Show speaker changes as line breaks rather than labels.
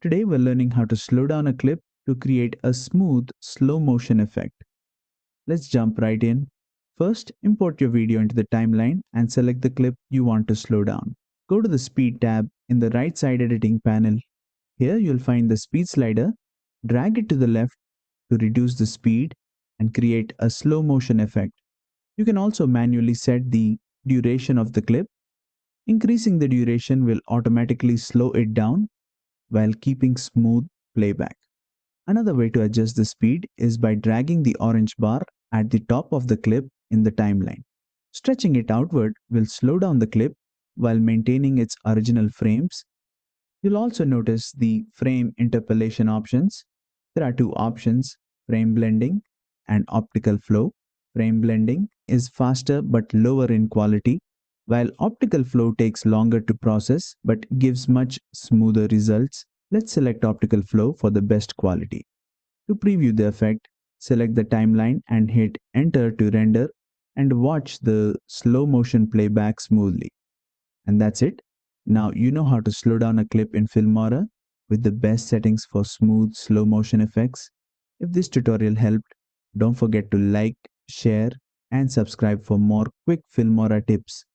Today we're learning how to slow down a clip to create a smooth slow motion effect. Let's jump right in. First, import your video into the timeline and select the clip you want to slow down. Go to the Speed tab in the right side editing panel. Here you'll find the speed slider. Drag it to the left to reduce the speed and create a slow motion effect. You can also manually set the duration of the clip. Increasing the duration will automatically slow it down while keeping smooth playback. Another way to adjust the speed is by dragging the orange bar at the top of the clip in the timeline. Stretching it outward will slow down the clip while maintaining its original frames. You'll also notice the frame interpolation options. There are two options: frame blending and optical flow. Frame blending is faster but lower in quality, while optical flow takes longer to process but gives much smoother results. Let's select optical flow for the best quality. To preview the effect, select the timeline and hit enter to render and watch the slow motion playback smoothly. And that's it. Now you know how to slow down a clip in Filmora with the best settings for smooth slow motion effects. If this tutorial helped, don't forget to like, share, and subscribe for more quick Filmora tips.